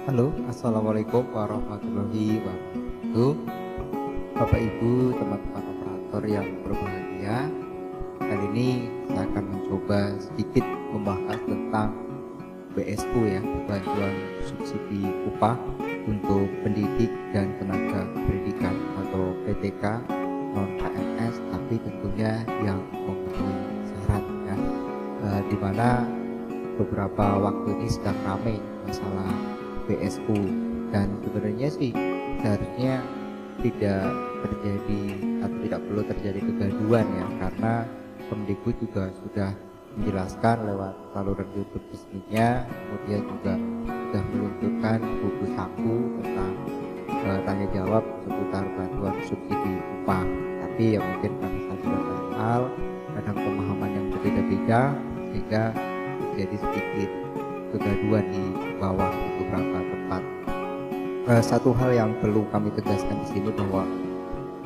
Halo, assalamualaikum warahmatullahi wabarakatuh. Bapak Ibu, teman-teman operator yang berbahagia. Kali ini saya akan mencoba sedikit membahas tentang BSU ya, bantuan subsidi upah untuk pendidik dan tenaga pendidikan atau PTK non PNS, tapi tentunya yang memenuhi syarat ya. Di mana beberapa waktu ini sedang ramai masalah BSU, dan sebenarnya sih seharusnya tidak terjadi atau tidak perlu terjadi kegaduhan ya, karena Kemdikbud juga sudah menjelaskan lewat saluran YouTube resminya, kemudian juga sudah meluncurkan buku saku tentang tanya jawab seputar bantuan subsidi upah. Tapi ya mungkin karena satu hal kadang pemahaman yang berbeda-beda sehingga terjadi sedikit kegaduhan di bawah beberapa tempat. Satu hal yang perlu kami tegaskan di sini bahwa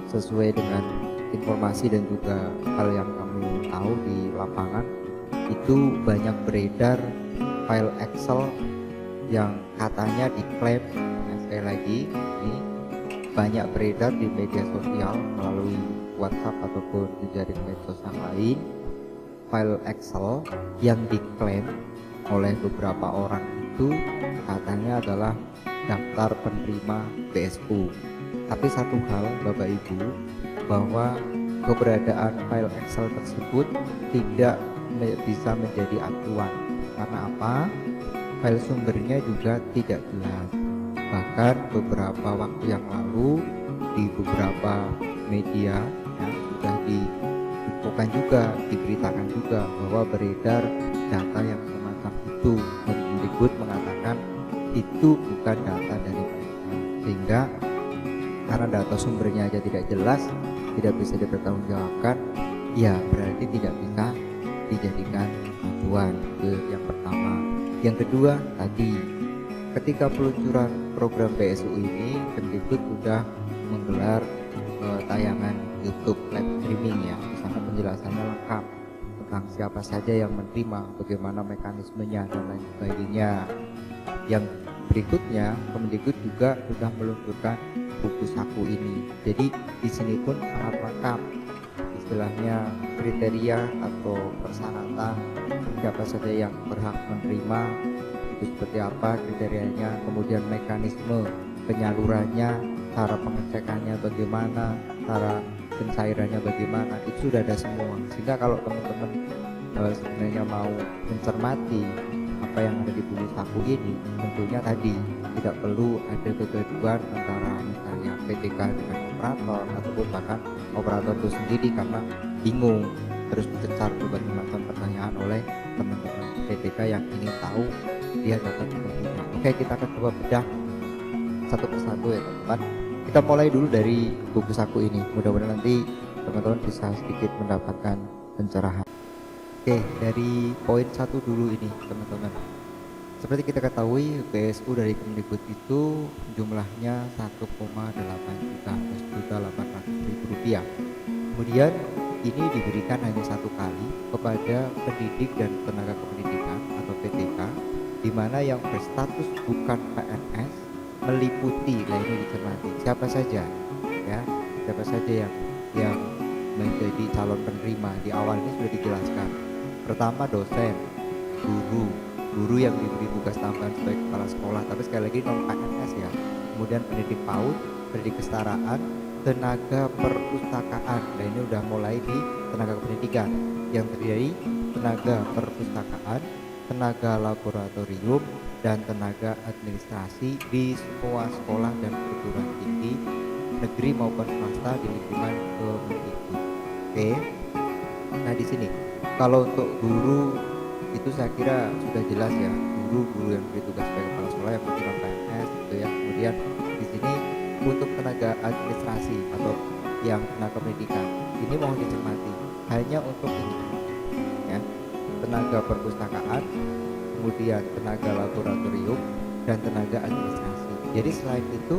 sesuai dengan informasi dan juga hal yang kami tahu di lapangan, itu banyak beredar file Excel yang katanya diklaim, ya, sekali lagi ini banyak beredar di media sosial melalui WhatsApp ataupun jejaring medsos yang lain, file Excel yang diklaim oleh beberapa orang itu katanya adalah daftar penerima BSU. Tapi satu hal Bapak Ibu, bahwa keberadaan file Excel tersebut tidak bisa menjadi acuan. Karena apa? File sumbernya juga tidak jelas. Bahkan beberapa waktu yang lalu di beberapa media ya, sudah diinfokan juga, diberitakan juga bahwa beredar data yang semacam itu, dan Kemdikbud mengatakan itu bukan data dari mereka, sehingga karena data sumbernya aja tidak jelas, tidak bisa dipertanggungjawabkan, ya berarti tidak bisa dijadikan acuan. Itu yang pertama. Yang kedua, tadi ketika peluncuran program BSU ini, Kemdikbud sudah menggelar tayangan YouTube live streaming ya, di sana penjelasannya lengkap tentang siapa saja yang menerima, bagaimana mekanismenya dan lain sebagainya. Yang berikutnya, Kemdikbud juga sudah meluncurkan buku saku ini. Jadi di sini pun sangat lengkap, istilahnya kriteria atau persyaratan siapa saja yang berhak menerima itu seperti apa kriterianya, kemudian mekanisme penyalurannya, cara pengecekannya bagaimana, cara pencairannya bagaimana, itu sudah ada semua. Sehingga kalau teman-teman sebenarnya mau mencermati apa yang ada di buku saku ini, tentunya tadi tidak perlu ada kegaduhan antara misalnya PTK dengan operator ataupun bahkan operator itu sendiri karena bingung terus dicecar berbagai macam pertanyaan oleh teman-teman PTK yang ingin tahu dia dapat atau tidak. Oke, kita akan coba bedah satu persatu ya teman-teman. Kita mulai dulu dari buku saku ini, mudah-mudahan nanti teman-teman bisa sedikit mendapatkan pencerahan. Oke, dari poin 1 dulu ini teman-teman. Seperti kita ketahui, BSU dari Kemdikbud itu jumlahnya 1,8 juta, 1.800.000 rupiah. Kemudian ini diberikan hanya satu kali kepada pendidik dan tenaga kependidikan atau PTK, di mana yang berstatus bukan PNS meliputi, nah ini dicermati siapa saja ya, siapa saja yang menjadi calon penerima. Di awal ini sudah dijelaskan. Pertama, dosen, guru yang diberi tugas tambahan sebagai kepala sekolah, tapi sekali lagi non PNS ya. Kemudian pendidik PAUD, pendidik kesetaraan, tenaga perpustakaan. Nah ini udah mulai di tenaga kependidikan yang terdiri tenaga perpustakaan, tenaga laboratorium, dan tenaga administrasi di semua sekolah dan perguruan tinggi negeri maupun swasta di lingkungan Kemdikbud. Oke. Nah di sini kalau untuk guru itu saya kira sudah jelas ya, guru yang bertugas sebagai kepala sekolah yang mungkin non PNS gitu ya. Kemudian di sini untuk tenaga administrasi atau yang tenaga pendidikan ini mohon dicermati hanya untuk ini ya, tenaga perpustakaan, kemudian tenaga laboratorium, dan tenaga administrasi. Jadi selain itu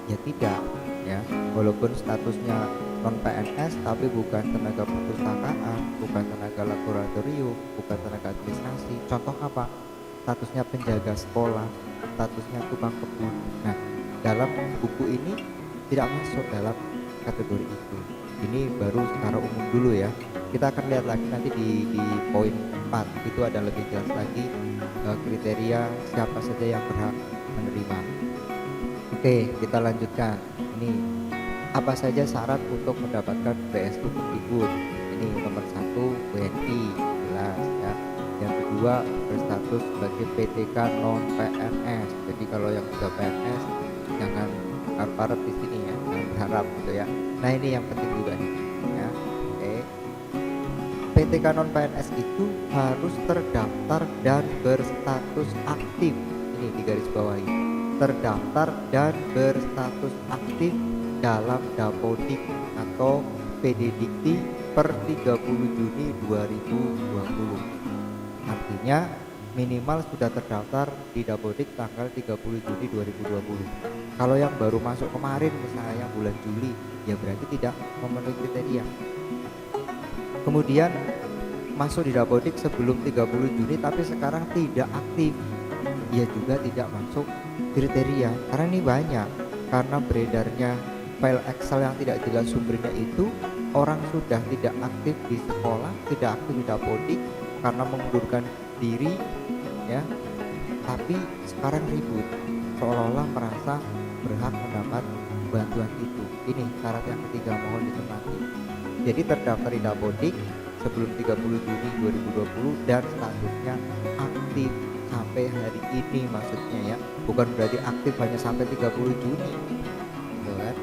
ya tidak ya, walaupun statusnya non PNS tapi bukan tenaga perpustakaan, bukan tenaga laboratorium, bukan tenaga administrasi. Contoh apa? statusnya penjaga sekolah, statusnya tukang kebun. Nah, dalam buku ini tidak masuk dalam kategori itu. Ini baru secara umum dulu ya. Kita akan lihat lagi nanti di poin 4 itu ada lebih jelas lagi kriteria siapa saja yang berhak menerima. Oke, kita lanjutkan. Ini apa saja syarat untuk mendapatkan BSU Kemdikbud? Ini nomor 1 WNI, jelas ya. Yang kedua berstatus sebagai PTK non PNS. Jadi kalau yang sudah PNS jangan harap di sini ya, jangan berharap gitu ya. Nah ini yang penting juga nih ya. Oke. PTK non PNS itu harus terdaftar dan berstatus aktif. Ini di garis bawahi. Terdaftar dan berstatus aktif dalam Dapodik atau PD Dikti per 30 Juni 2020. Artinya minimal sudah terdaftar di Dapodik tanggal 30 Juni 2020. Kalau yang baru masuk kemarin misalnya bulan Juli, ya berarti tidak memenuhi kriteria. Kemudian masuk di Dapodik sebelum 30 Juni tapi sekarang tidak aktif, ya juga tidak masuk kriteria. Karena ini banyak, karena beredarnya file Excel yang tidak jelas sumbernya itu, orang sudah tidak aktif di sekolah, tidak aktif di Dapodik karena mengundurkan diri ya, tapi sekarang ribut seolah-olah merasa berhak mendapat bantuan itu. Ini syarat yang ketiga, mohon dicermati. Jadi terdaftar di Dapodik sebelum 30 Juni 2020 dan statusnya aktif sampai hari ini maksudnya ya, bukan berarti aktif hanya sampai 30 Juni gitu kan.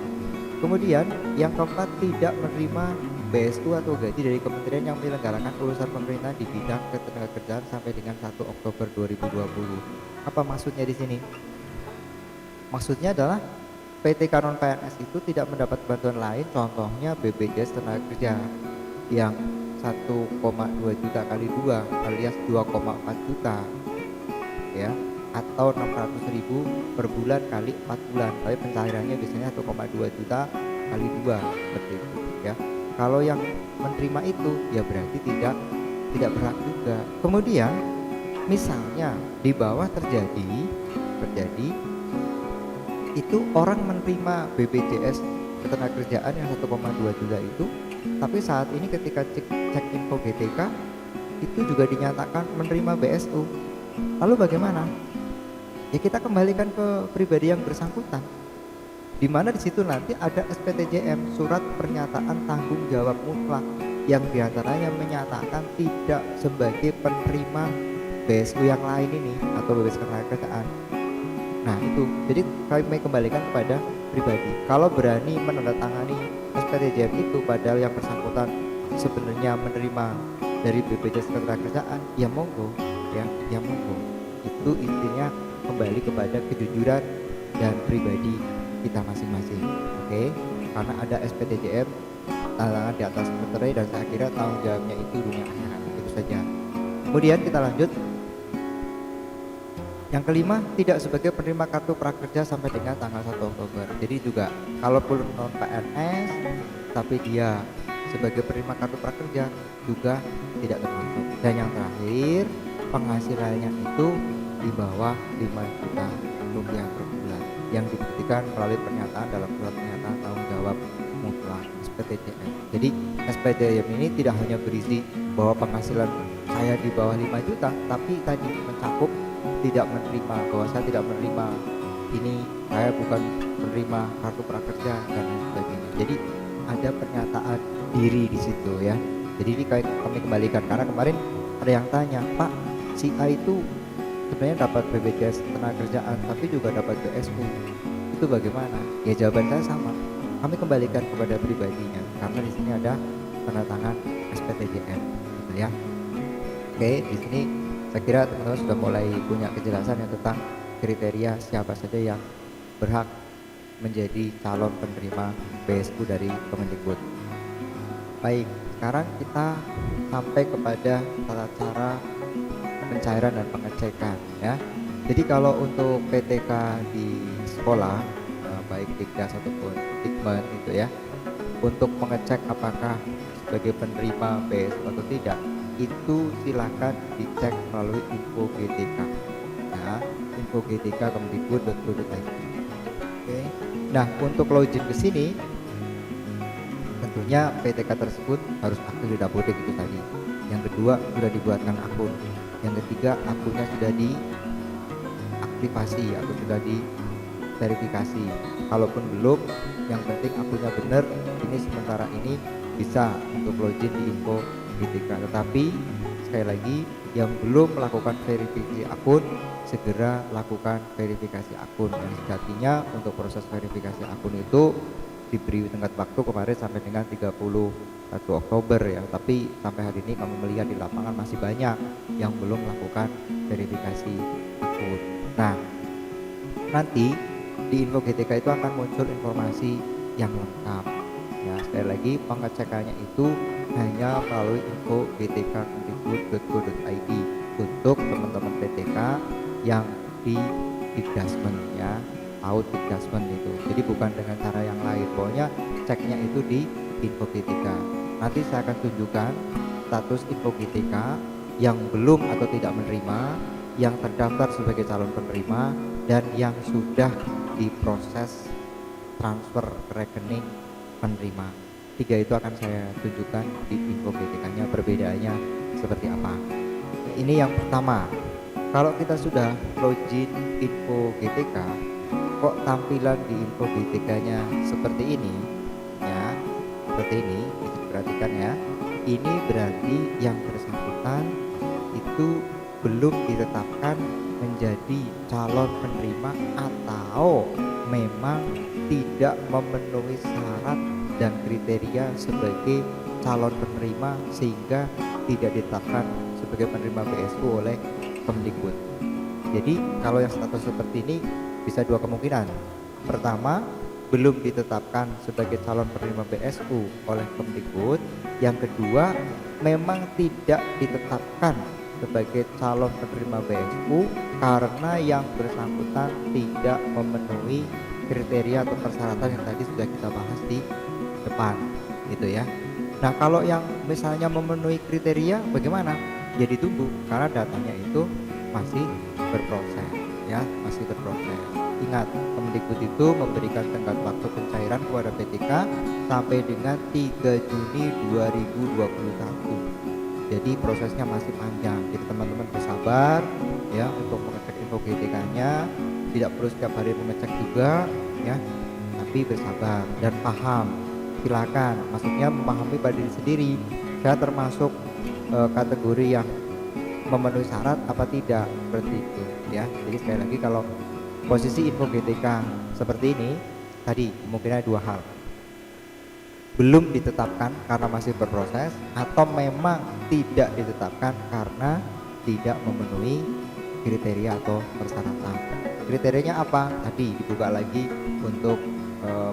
Kemudian yang keempat, tidak menerima BSU atau gaji dari kementerian yang menyelenggarakan urusan pemerintah di bidang ketenagakerjaan sampai dengan 1 Oktober 2020. Apa maksudnya di sini? Maksudnya adalah PTK non PNS itu tidak mendapat bantuan lain, contohnya BPJS Tenagakerja yang 1,2 juta kali 2 alias 2,4 juta ya, atau 600.000 per bulan kali 4 bulan, tapi pencairannya biasanya 1,2 juta kali 2 seperti itu ya. Kalau yang menerima itu ya berarti tidak berhak juga. Kemudian misalnya di bawah terjadi itu orang menerima BPJS Ketenagakerjaan yang 1,2 juta itu, tapi saat ini ketika cek info GTK itu juga dinyatakan menerima BSU. Lalu bagaimana? Ya kita kembalikan ke pribadi yang bersangkutan, di mana di situ nanti ada SPTJM, surat pernyataan tanggung jawab mutlak, yang diantaranya menyatakan tidak sebagai penerima BSU yang lain ini atau BPJS Ketenagakerjaan. Nah itu, jadi kami kembalikan kepada pribadi. Kalau berani menandatangani SPTJM itu padahal yang bersangkutan sebenarnya menerima dari BPJS Ketenagakerjaan, ya monggo ya monggo. Itu intinya kembali kepada kejujuran dan pribadi kita masing-masing. Oke, karena ada SPTJM tantangan di atas meterai, dan saya kira tanggung jawabnya itu dunia akhirat. Itu saja. Kemudian kita lanjut. Yang kelima, tidak sebagai penerima kartu prakerja sampai dengan tanggal 1 Oktober. Jadi juga kalaupun non PNS tapi dia sebagai penerima kartu prakerja juga tidak termasuk. Dan yang terakhir, penghasilannya itu di bawah 5 juta rupiah per bulan yang dibuktikan melalui pernyataan dalam surat pernyataan tanggung jawab mutlak SPTJM. Jadi SPTJM ini tidak hanya berisi bahwa penghasilan saya di bawah 5 juta, tapi tadi mencakup tidak menerima, bahwa saya tidak menerima ini, saya bukan menerima kartu prakerja dan lain sebagainya. Jadi ada pernyataan diri di situ ya. Jadi ini kami kembalikan, karena kemarin ada yang tanya, Pak, si A itu sebenarnya dapat BPJS Ketenagakerjaan tapi juga dapat BSU, itu bagaimana? Ya jawaban saya sama, kami kembalikan kepada pribadinya, karena di sini ada tanda tangan SPTJM gitu ya. Oke, di sini saya kira teman-teman sudah mulai punya kejelasan ya tentang kriteria siapa saja yang berhak menjadi calon penerima BSU dari Kemendikbud. Baik, sekarang kita sampai kepada tata cara pencairan dan pengecekan ya. Jadi kalau untuk PTK di sekolah baik Dikdas ataupun Dikmen itu ya, untuk mengecek apakah sebagai penerima BSU atau tidak, itu silakan dicek melalui info GTK. ya, info.gtk.kemdikbud.go.id. Oke. Nah, untuk login ke sini tentunya PTK tersebut harus aktif di Dapodik itu tadi. Yang kedua, sudah dibuatkan akun. Yang ketiga, akunnya sudah diaktifasi atau sudah diverifikasi. Kalaupun belum, yang penting akunnya benar. Ini sementara ini bisa untuk login di info GTK. Tetapi sekali lagi, yang belum melakukan verifikasi akun, segera lakukan verifikasi akun. Dan sejatinya untuk proses verifikasi akun itu diberi tenggat waktu kemarin sampai dengan 31 Oktober ya, tapi sampai hari ini kami melihat di lapangan masih banyak yang belum melakukan verifikasi akun. Nah, nanti di info GTK itu akan muncul informasi yang lengkap ya. Sekali lagi, pengecekannya itu hanya melalui info gtk.kemdikbud.go.id untuk teman-teman PTK yang di Dikdasmen ya, out Dikdasmen itu. Jadi bukan dengan cara yang lain, pokoknya ceknya itu di info GTK. Nanti saya akan tunjukkan status info GTK yang belum atau tidak menerima, yang terdaftar sebagai calon penerima, dan yang sudah diproses transfer ke rekening penerima. Tiga itu akan saya tunjukkan di info GTK-nya, perbedaannya seperti apa. Ini yang pertama. Kalau kita sudah login info GTK, kok tampilan di info GTK-nya seperti ini ya, seperti ini, bisa diperhatikan ya. Ini berarti yang bersangkutan itu belum ditetapkan menjadi calon penerima atau memang tidak memenuhi syarat dan kriteria sebagai calon penerima sehingga tidak ditetapkan sebagai penerima BSU oleh Kemdikbud. Jadi kalau yang status seperti ini bisa dua kemungkinan. Pertama, belum ditetapkan sebagai calon penerima BSU oleh Kemdikbud. Yang kedua, memang tidak ditetapkan sebagai calon penerima BSU karena yang bersangkutan tidak memenuhi kriteria atau persyaratan yang tadi sudah kita bahas di depan gitu ya. Nah, kalau yang misalnya memenuhi kriteria bagaimana? Ya ditunggu karena datanya itu masih berproses ya, masih berproses. Ingat, Kemdikbud itu memberikan tenggat waktu pencairan kepada PTK sampai dengan 3 Juni 2021. Jadi prosesnya masih panjang. Jadi teman-teman bersabar ya untuk mengecek info GTK-nya. Tidak perlu setiap hari mengecek juga ya, tapi bersabar dan paham. Silakan, maksudnya memahami pada diri sendiri. Saya termasuk kategori yang memenuhi syarat apa tidak, seperti itu ya. Jadi sekali lagi, kalau posisi info GTK seperti ini tadi kemungkinan dua hal: belum ditetapkan karena masih berproses, atau memang tidak ditetapkan karena tidak memenuhi kriteria atau persyaratan. Kriterianya apa? Tadi dibuka lagi untuk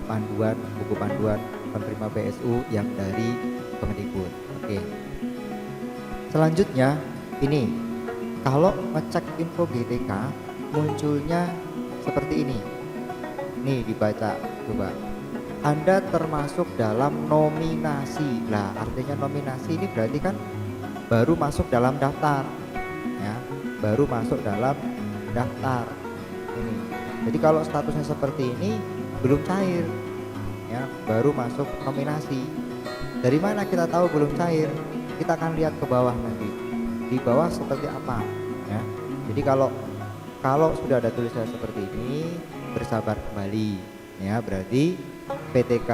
panduan, buku panduan penerima BSU yang dari Kemdikbud. Oke. Selanjutnya ini, kalau ngecek info GTK munculnya seperti ini. Nih dibaca coba. Anda termasuk dalam nominasi. Lah, artinya nominasi ini berarti kan baru masuk dalam daftar. Ya, baru masuk dalam daftar. Ini. Jadi kalau statusnya seperti ini belum cair. Ya, baru masuk nominasi. Dari mana kita tahu belum cair? Kita akan lihat ke bawah nanti. Di bawah seperti apa ya. Jadi kalau sudah ada tulisan seperti ini, bersabar kembali ya, berarti PTK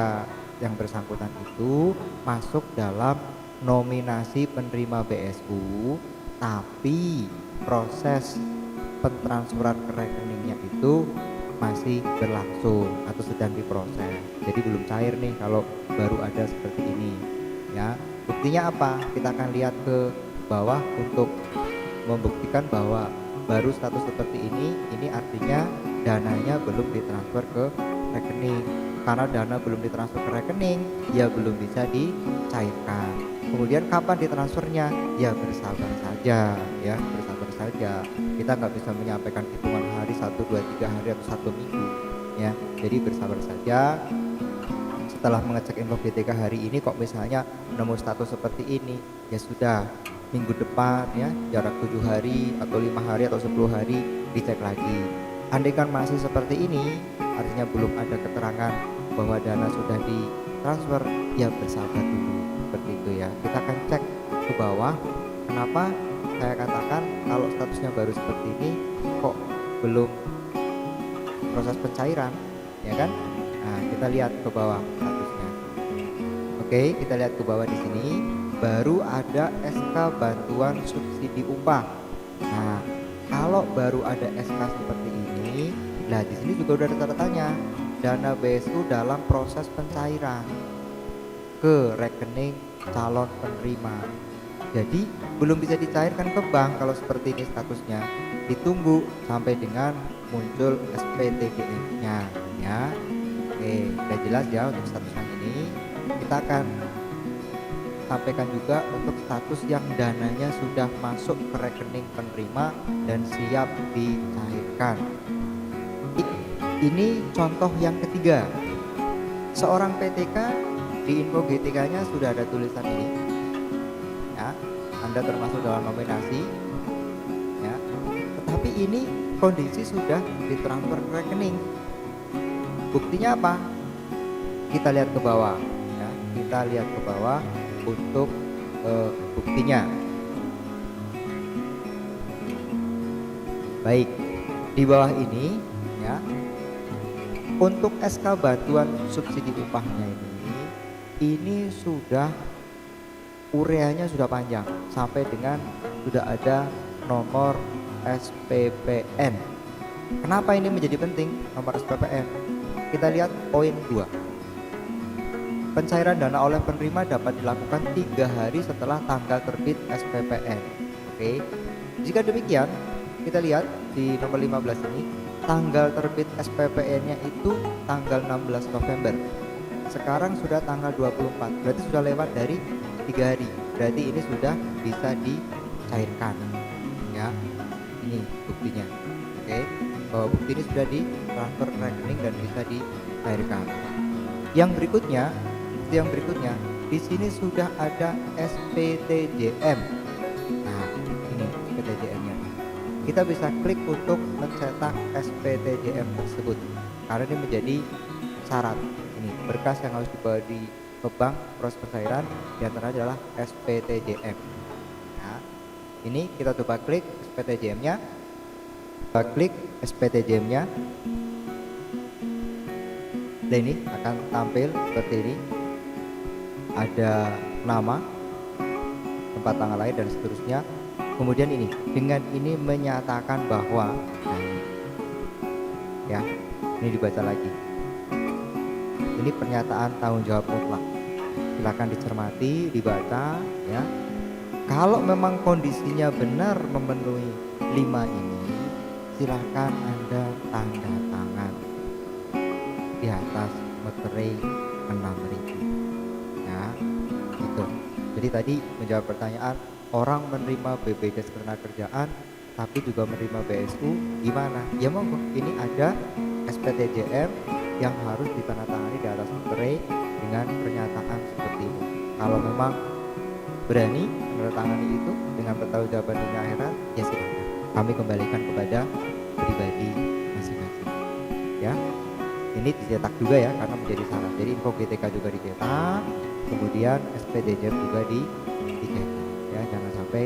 yang bersangkutan itu masuk dalam nominasi penerima BSU, tapi proses pentransferan ke rekeningnya itu masih berlangsung atau sedang diproses. Jadi belum cair nih kalau baru ada seperti ini ya. Buktinya apa? Kita akan lihat ke bawah untuk membuktikan bahwa baru status seperti ini artinya dananya belum ditransfer ke rekening. Karena dana belum ditransfer ke rekening, ya belum bisa dicairkan. Kemudian kapan ditransfernya? Ya bersabar saja ya, bersabar saja. Kita nggak bisa menyampaikan hitungan hari 1, 2, 3 hari atau 1 minggu ya. Jadi bersabar saja. Setelah mengecek info GTK hari ini kok misalnya nemu status seperti ini, ya sudah, minggu depan ya, jarak 7 hari atau 5 hari atau 10 hari dicek lagi. Andaikan masih seperti ini, artinya belum ada keterangan bahwa dana sudah ditransfer, ya bersabar dulu, seperti itu ya. Kita akan cek ke bawah. Kenapa saya katakan kalau statusnya baru seperti ini kok belum proses pencairan, ya kan? Nah, kita lihat ke bawah statusnya. Oke, kita lihat ke bawah di sini, baru ada SK bantuan subsidi upah. Nah, kalau baru ada SK seperti ini, nah di sini juga udah ada tanda tanya, dana BSU dalam proses pencairan ke rekening calon penerima. Jadi belum bisa dicairkan ke bank kalau seperti ini statusnya. Ditunggu sampai dengan muncul SPTJM-nya ya. Oke, udah jelas ya untuk status yang ini. Kita akan sampaikan juga untuk status yang dananya sudah masuk ke rekening penerima dan siap dicairkan. Ini contoh yang ketiga. Seorang PTK di info GTK-nya sudah ada tulisan ini. Ya, Anda termasuk dalam nominasi. Ya. Tetapi ini kondisi sudah ditransfer ke rekening. Buktinya apa? Kita lihat ke bawah. Ya, kita lihat ke bawah untuk buktinya. Baik, di bawah ini ya. Untuk SK bantuan subsidi upahnya ini sudah ureanya sudah panjang sampai dengan sudah ada nomor SPPN. Kenapa ini menjadi penting nomor SPPN? Kita lihat poin 2. Pencairan dana oleh penerima dapat dilakukan 3 hari setelah tanggal terbit SPPN. Oke. Jika demikian, kita lihat di nomor 15 ini, tanggal terbit SPPN-nya itu tanggal 16 November. Sekarang sudah tanggal 24, berarti sudah lewat dari 3 hari. Berarti ini sudah bisa dicairkan. Ya, ini buktinya. Oke, bahwa bukti ini sudah ditransfer ke rekening dan bisa dicairkan. Yang berikutnya, di sini sudah ada SPTJM. Nah, ini SPTJM-nya. Kita bisa klik untuk mencetak SPTJM tersebut karena ini menjadi syarat. Ini berkas yang harus dibawa ke bank proses pencairan, diantaranya adalah SPTJM. Nah, ini kita coba klik SPTJM-nya. Kita klik SPTJM-nya. Dan ini akan tampil seperti ini. Ada nama, tempat tanggal lahir dan seterusnya. Kemudian ini, dengan ini menyatakan bahwa, nah ini, ya, ini dibaca lagi. Ini pernyataan tanggung jawab mutlak. Silakan dicermati, dibaca, ya. Kalau memang kondisinya benar memenuhi 5 ini, silakan Anda tanda tangan di atas materai 6.000. Ya, gitu. Jadi tadi menjawab pertanyaan, orang menerima BPJS Ketenagakerjaan tapi juga menerima BSU gimana? Ya monggo, ini ada SPTJM yang harus ditandatangani di atas materai dengan pernyataan seperti itu. Kalau memang berani menandatangani itu dengan pertanggungjawaban dunia akhirat, ya silakan. Kami kembalikan kepada pribadi masing-masing. Ya, ini dicetak juga ya karena menjadi syarat. Jadi info GTK juga dicetak, kemudian SPTJM juga dicetak. Ya, jangan sampai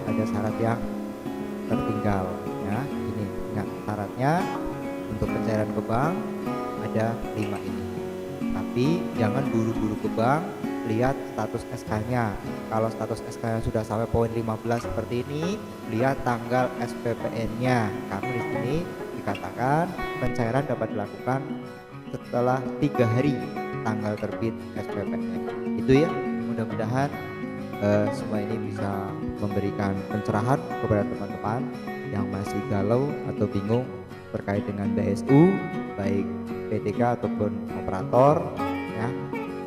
ada syarat yang tertinggal. Ya, ini ingat syaratnya untuk pencairan ke bank ada 5 ini. Tapi jangan buru-buru ke bank, lihat status SK-nya. Kalau status SK-nya sudah sampai poin 15 seperti ini, lihat tanggal SPPN-nya. Karena di sini dikatakan pencairan dapat dilakukan setelah 3 hari tanggal terbit SPPN. Itu ya, mudah-mudahan semua ini bisa memberikan pencerahan kepada teman-teman yang masih galau atau bingung terkait dengan BSU, baik PTK ataupun operator. Ya,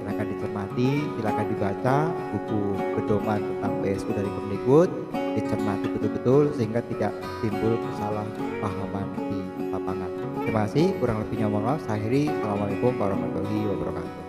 silakan dicermati, silakan dibaca buku pedoman tentang BSU dari Kemdikbud, dicermati betul-betul sehingga tidak timbul kesalahpahaman di lapangan. Terima kasih, kurang lebihnya mohon maaf. Saya akhiri. Assalamualaikum warahmatullahi wabarakatuh.